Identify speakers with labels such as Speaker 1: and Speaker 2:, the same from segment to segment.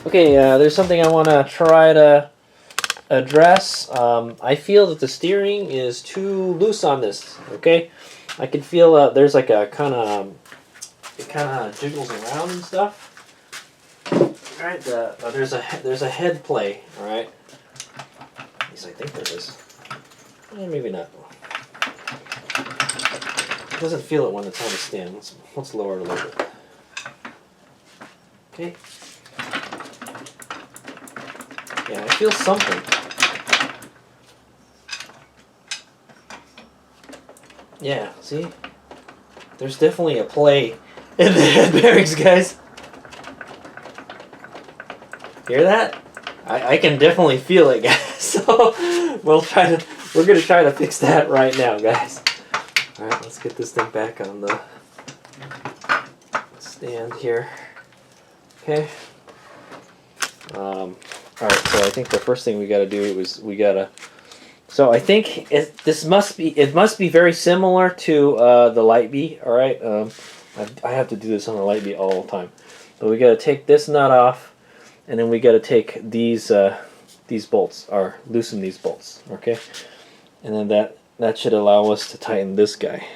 Speaker 1: Okay, there's something I want to try to address. I feel that the steering is too loose on this. Okay, I can feel there's like a kind of it kind of jiggles around and stuff. All right, there's a head play. All right, at least I think there is. Maybe not. It doesn't feel it when it's on the stand. Let's lower it a little bit. Okay. Yeah, I feel something. Yeah, see? There's definitely a play in the head bearings, guys. Hear that? I can definitely feel it, guys. So we're gonna try to fix that right now, guys. Alright, let's get this thing back on the stand here. Okay. Alright, so I think the first thing we gotta do is so I think it must be very similar to the light bee. All right, I have to do this on the light bee all the time, but we got to take this nut off, and then we got to take these bolts or loosen these bolts. Okay, and then that should allow us to tighten this guy.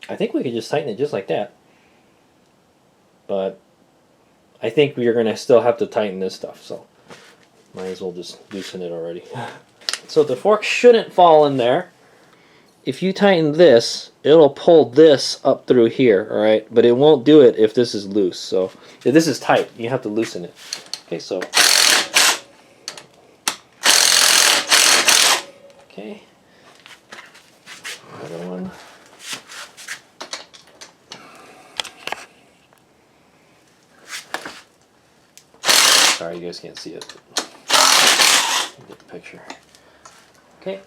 Speaker 1: I think we could just tighten it just like that, but I think we are going to still have to tighten this stuff. So. Might as well just loosen it already. So the fork shouldn't fall in there. If you tighten this, it'll pull this up through here, alright? But it won't do it if this is loose. So if this is tight, you have to loosen it. Okay, so. Okay. Another one. Sorry, you guys can't see it. Get the picture. Okay,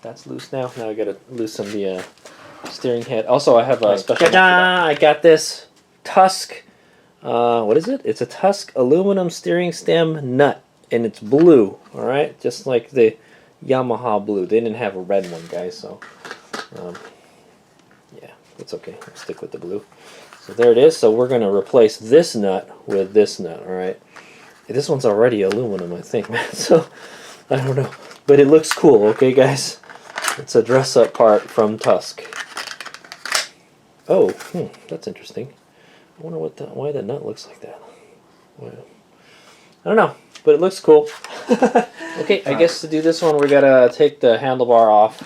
Speaker 1: that's loose now. Now I gotta loosen the steering head. Also, I have a special. Ta-da! I got this Tusk. What is it? It's a Tusk aluminum steering stem nut, and it's blue. All right, just like the Yamaha blue. They didn't have a red one, guys. So, yeah, it's okay. I'll stick with the blue. So there it is. So we're gonna replace this nut with this nut. All right. This one's already aluminum, I think, man. So. I don't know, but it looks cool, okay, guys? It's a dress-up part from Tusk. Oh, that's interesting. I wonder why the nut looks like that. Well, I don't know, but it looks cool. Okay, I guess to do this one, we gotta take the handlebar off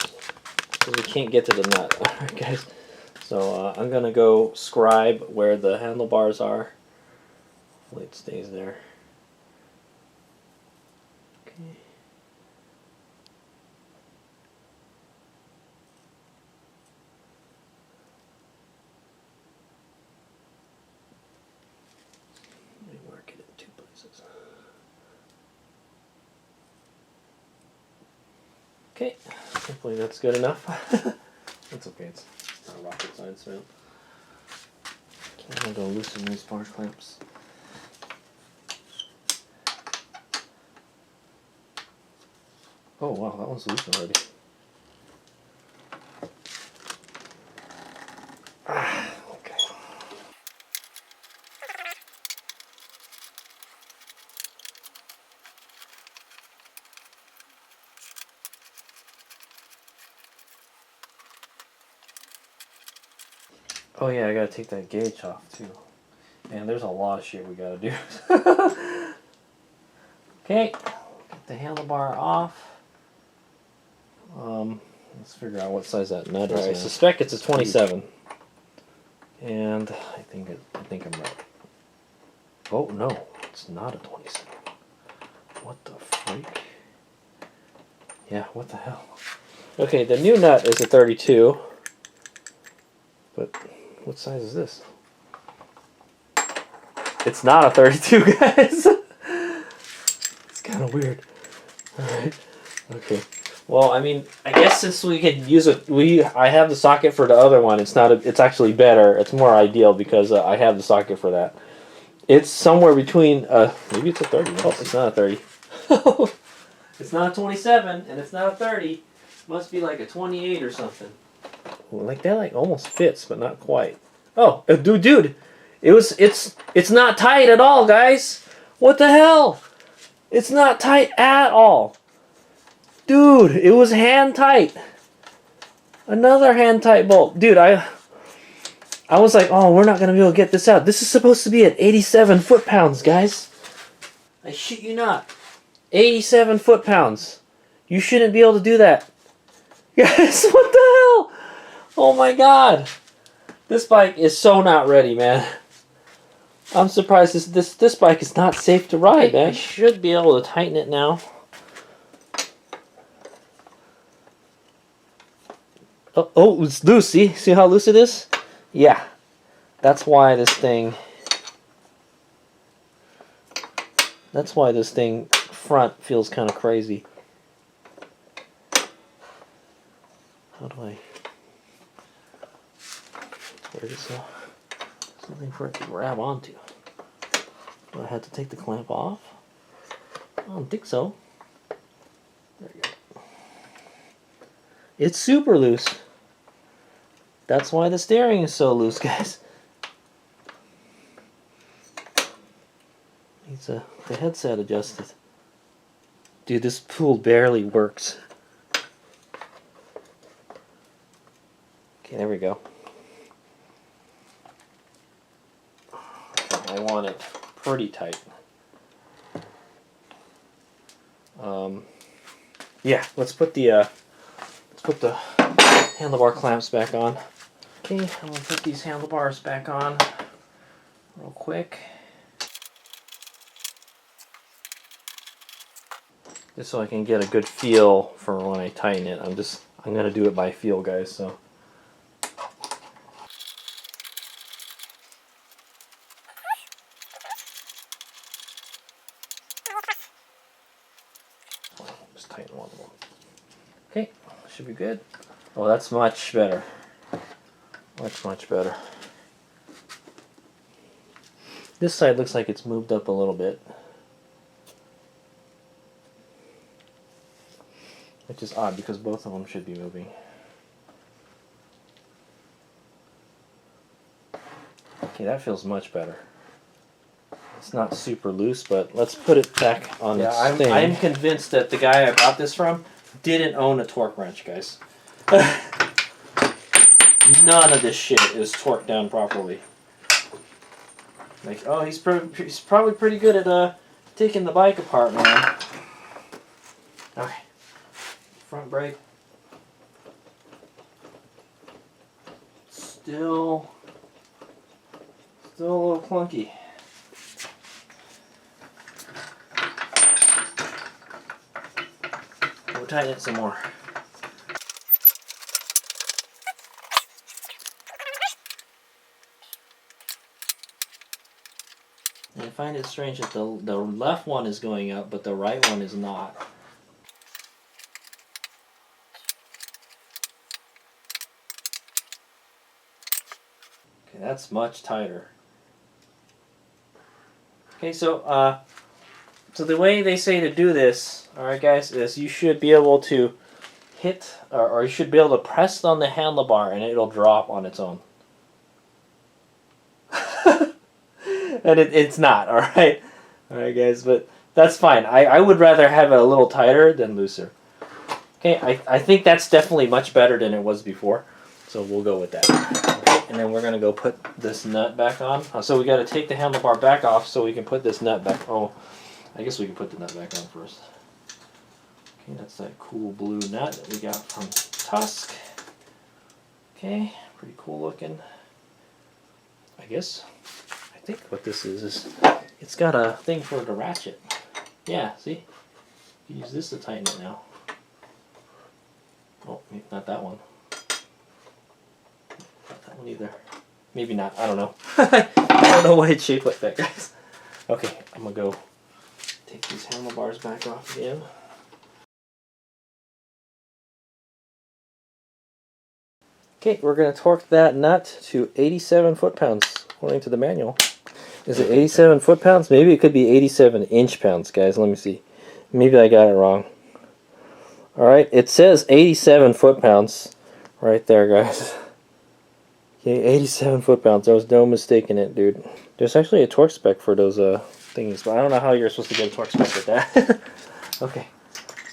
Speaker 1: because we can't get to the nut. All right, guys. So I'm gonna go scribe where the handlebars are. Hopefully it stays there. Okay. Mark it in two places. Okay, hopefully that's good enough. That's okay, it's not rocket science, man. Okay, I'm going to loosen these spark clamps. Oh wow, that one's loose already. Okay. Oh yeah, I gotta take that gauge off too. Man, there's a lot of shit we gotta do. Okay, get the handlebar off. Let's figure out what size that nut is. I suspect it's a 27, and I think I'm right. Oh no, it's not a 27. What the freak? Yeah, what the hell? Okay, the new nut is a 32, but what size is this? It's not a 32, guys. It's kind of weird. All right. Okay. Well, I mean, I guess since we could use it, I have the socket for the other one. It's not. It's actually better. It's more ideal because I have the socket for that. It's somewhere between. Maybe it's a 30. Oh, it's not a 30. It's not a 27, and it's not a 30. Must be like a 28 or something. Like that, like almost fits, but not quite. Oh, dude, It's not tight at all, guys. What the hell? It's not tight at all. Dude, it was hand tight. Another hand tight bolt. Dude, I was like, oh, we're not going to be able to get this out. This is supposed to be at 87 foot-pounds, guys. I shit you not. 87 foot-pounds. You shouldn't be able to do that. Guys, what the hell? Oh my god. This bike is so not ready, man. I'm surprised this bike is not safe to ride, man. I should be able to tighten it now. Oh, it's loose. See how loose it is? Yeah. That's why this thing front feels kind of crazy. How do I... Where is something for it to grab onto? Do I have to take the clamp off? I don't think so. There you go. It's super loose. That's why the steering is so loose, guys. Needs the headset adjusted. Dude, this tool barely works. Okay, there we go. I want it pretty tight. Yeah, let's put the handlebar clamps back on. Okay, I'm gonna put these handlebars back on real quick. Just so I can get a good feel for when I tighten it. I'm gonna do it by feel, guys, so. Just tighten one more. Okay, should be good. Oh, that's much better. Much better. This side looks like it's moved up a little bit. Which is odd because both of them should be moving. Okay, that feels much better. It's not super loose, but let's put it back on its thing. I'm convinced that the guy I bought this from didn't own a torque wrench, guys. None of this shit is torqued down properly. Like, oh, he's probably pretty good at taking the bike apart, man. Okay. Front brake. Still a little clunky. We'll tighten it some more. And I find it strange that the left one is going up, but the right one is not. Okay, that's much tighter. Okay, so the way they say to do this, alright guys, is you should be able to hit, or you should be able to press on the handlebar and it'll drop on its own. And it's not, alright? Alright guys, but that's fine. I would rather have it a little tighter than looser. Okay, I think that's definitely much better than it was before. So we'll go with that. Okay, and then we're going to go put this nut back on. So we got to take the handlebar back off so we can put this nut back. Oh, I guess we can put the nut back on first. Okay, that's that cool blue nut that we got from Tusk. Okay, pretty cool looking. I think what this is it's got a thing for it to ratchet. Yeah, see? You use this to tighten it now. Oh, not that one. Not that one either. Maybe not. I don't know. I don't know why it's shaped like that, guys. Okay, I'm going to go take these handlebars back off again. Okay, we're going to torque that nut to 87 foot-pounds, according to the manual. Is it 87 foot-pounds? Maybe it could be 87 inch-pounds, guys. Let me see. Maybe I got it wrong. Alright, it says 87 foot-pounds right there, guys. Okay, 87 foot-pounds. There was no mistaking it, dude. There's actually a torque spec for those thingies, but I don't know how you're supposed to get a torque spec with that. Okay,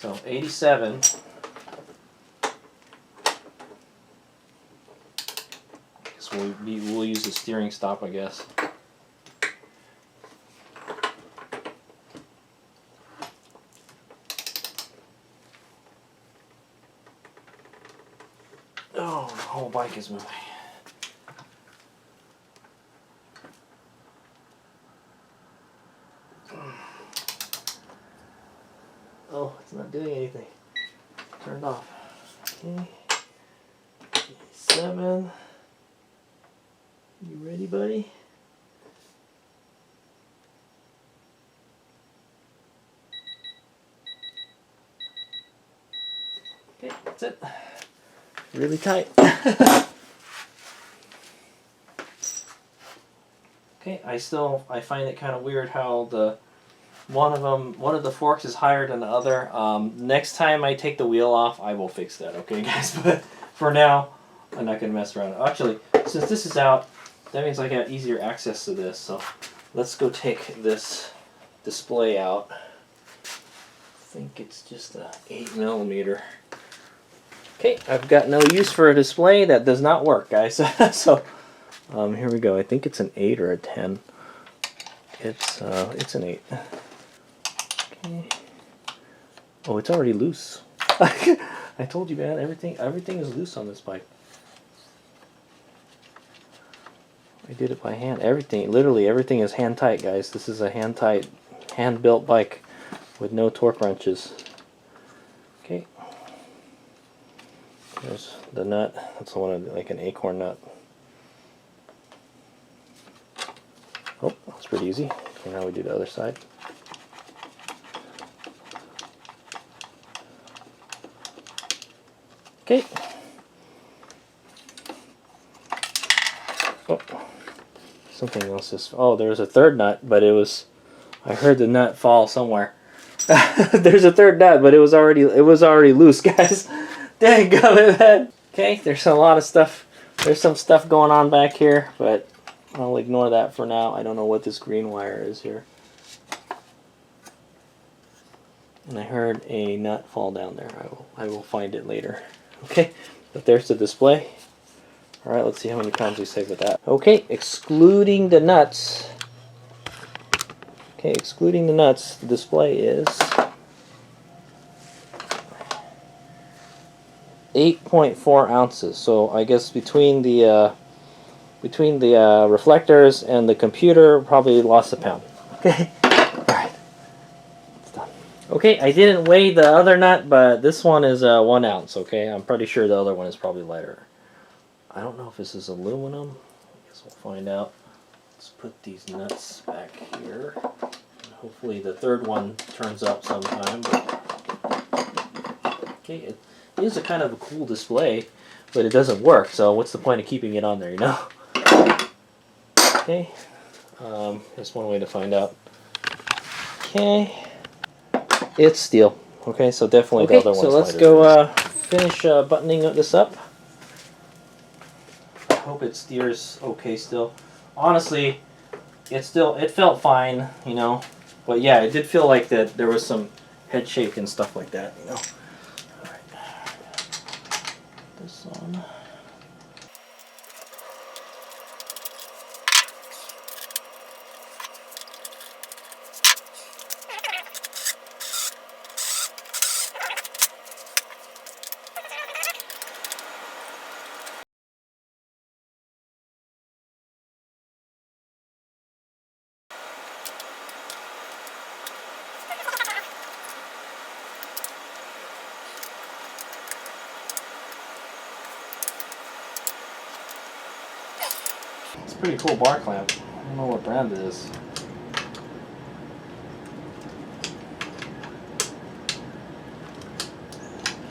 Speaker 1: so 87. So we'll use the steering stop, I guess. Oh, the whole bike is moving. Oh, it's not doing anything. Turned off. Okay. 7. You ready, buddy? Okay, that's it. Really tight. Okay, I find it kind of weird how one of the forks is higher than the other. Next time I take the wheel off, I will fix that. Okay, guys. But for now, I'm not gonna mess around. Actually, since this is out, that means I got easier access to this. So let's go take this display out. I think it's just a 8mm. Okay, I've got no use for a display that does not work, guys. So here we go. I think it's an 8 or a 10. It's an 8. Okay. Oh, it's already loose. I told you, man. Everything is loose on this bike. I did it by hand. Literally everything is hand tight, guys. This is a hand tight, hand built bike with no torque wrenches. Okay. There's the nut. That's the one like an acorn nut. Oh, that's pretty easy. Okay, now we do the other side. Okay. Oh, something else is. Oh, there's a third nut, but it was. I heard the nut fall somewhere. There's a third nut, but it was already loose, guys. Dang gummit, man. Okay, there's a lot of stuff. There's some stuff going on back here, but I'll ignore that for now. I don't know what this green wire is here. And I heard a nut fall down there. I will find it later. Okay, but there's the display. All right, let's see how many pounds we save with that. Okay, excluding the nuts. Okay, excluding the nuts, the display is 8.4 ounces. So I guess between the reflectors and the computer, probably lost a pound. Okay, all right, it's done. Okay, I didn't weigh the other nut, but this one is 1 ounce. Okay, I'm pretty sure the other one is probably lighter. I don't know if this is aluminum. I guess we'll find out. Let's put these nuts back here. Hopefully the third one turns up sometime. Okay, it is a kind of a cool display, but it doesn't work. So what's the point of keeping it on there, you know? Okay, that's one way to find out. Okay, it's steel. Okay, so definitely the other one's lighter. So let's go finish buttoning this up. I hope it steers okay still. Honestly, it felt fine, you know. But yeah, it did feel like that there was some head shake and stuff like that, you know. All right. This on. It's a pretty cool bar clamp. I don't know what brand it is.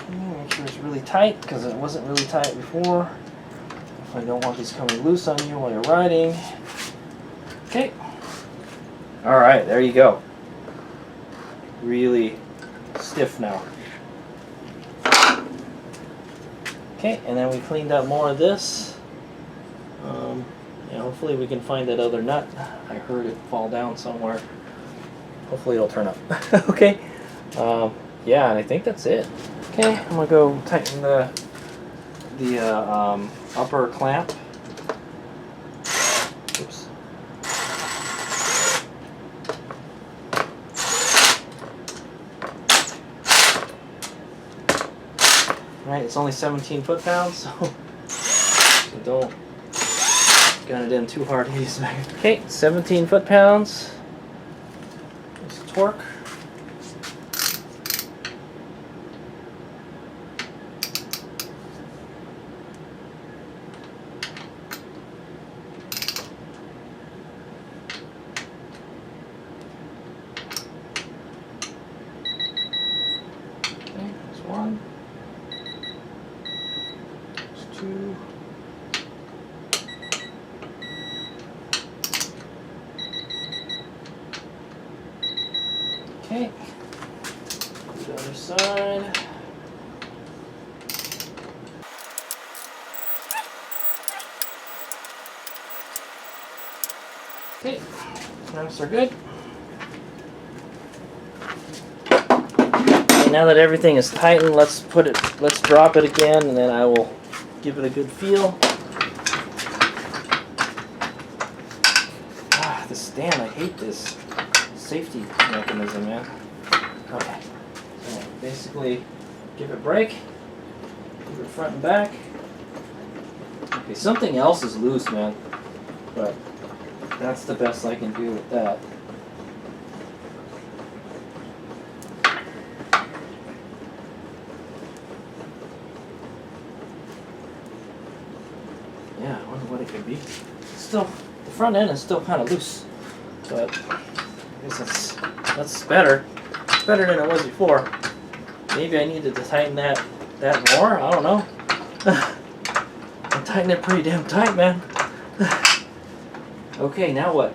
Speaker 1: Make sure it's really tight, because it wasn't really tight before. I don't want these coming loose on you while you're riding. Okay. Alright, there you go. Really stiff now. Okay, and then we cleaned up more of this. Yeah, hopefully we can find that other nut. I heard it fall down somewhere. Hopefully it'll turn up. Okay. Yeah, and I think that's it. Okay, I'm gonna go tighten the upper clamp. Oops. Alright, it's only 17 foot-pounds, so don't gun it in too hard to use. Okay, 17 foot-pounds. There's the torque. Okay, there's one. There's two. Okay, do the other side. Okay, clamps are good. Okay, now that everything is tightened, let's drop it again, and then I will give it a good feel. Ah, the stand, I hate this safety mechanism, man. Okay, so basically give it a break, give it front and back. Okay, something else is loose, man, but that's the best I can do with that. Yeah, I wonder what it could be. Still, the front end is still kind of loose, but I guess that's better. It's better than it was before. Maybe I needed to tighten that more. I don't know. I tightened it pretty damn tight, man. Okay, now what?